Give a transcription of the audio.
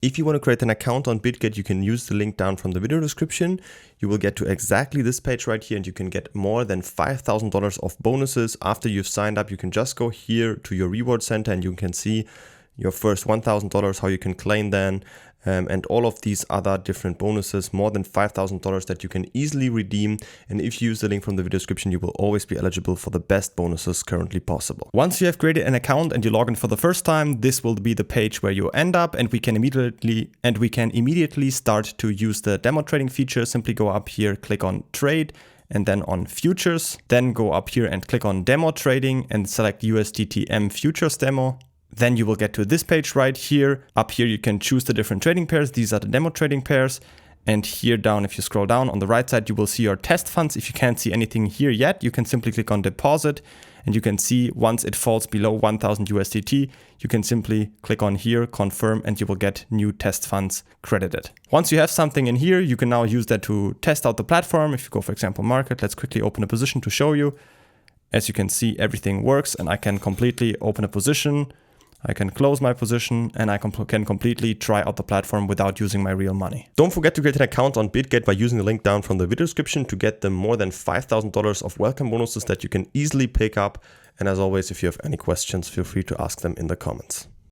If you want to create an account on Bitget, you can use the link down from the video description. You will get to exactly this page right here, and you can get more than $5,000 of bonuses after you've signed up. You can just go here to your reward center and you can see your first $1,000, how you can claim then, and all of these other different bonuses, more than $5,000 that you can easily redeem. And if you use the link from the video description, you will always be eligible for the best bonuses currently possible. Once you have created an account and you log in for the first time, this will be the page where you end up, and we can immediately start to use the demo trading feature. Simply go up here, click on trade, and then on futures, then go up here and click on demo trading and select USDTM futures demo. Then you will get to this page right here. Up here you can choose the different trading pairs. These are the demo trading pairs. And here down, if you scroll down on the right side, you will see your test funds. If you can't see anything here yet, you can simply click on deposit, and you can see once it falls below 1000 USDT, you can simply click on here, confirm, and you will get new test funds credited. Once you have something in here, you can now use that to test out the platform. If you go, for example, market, let's quickly open a position to show you. As you can see, everything works, and I can completely open a position. I can close my position, and I can completely try out the platform without using my real money. Don't forget to create an account on Bitget by using the link down from the video description to get the more than $5,000 of welcome bonuses that you can easily pick up. And as always, if you have any questions, feel free to ask them in the comments.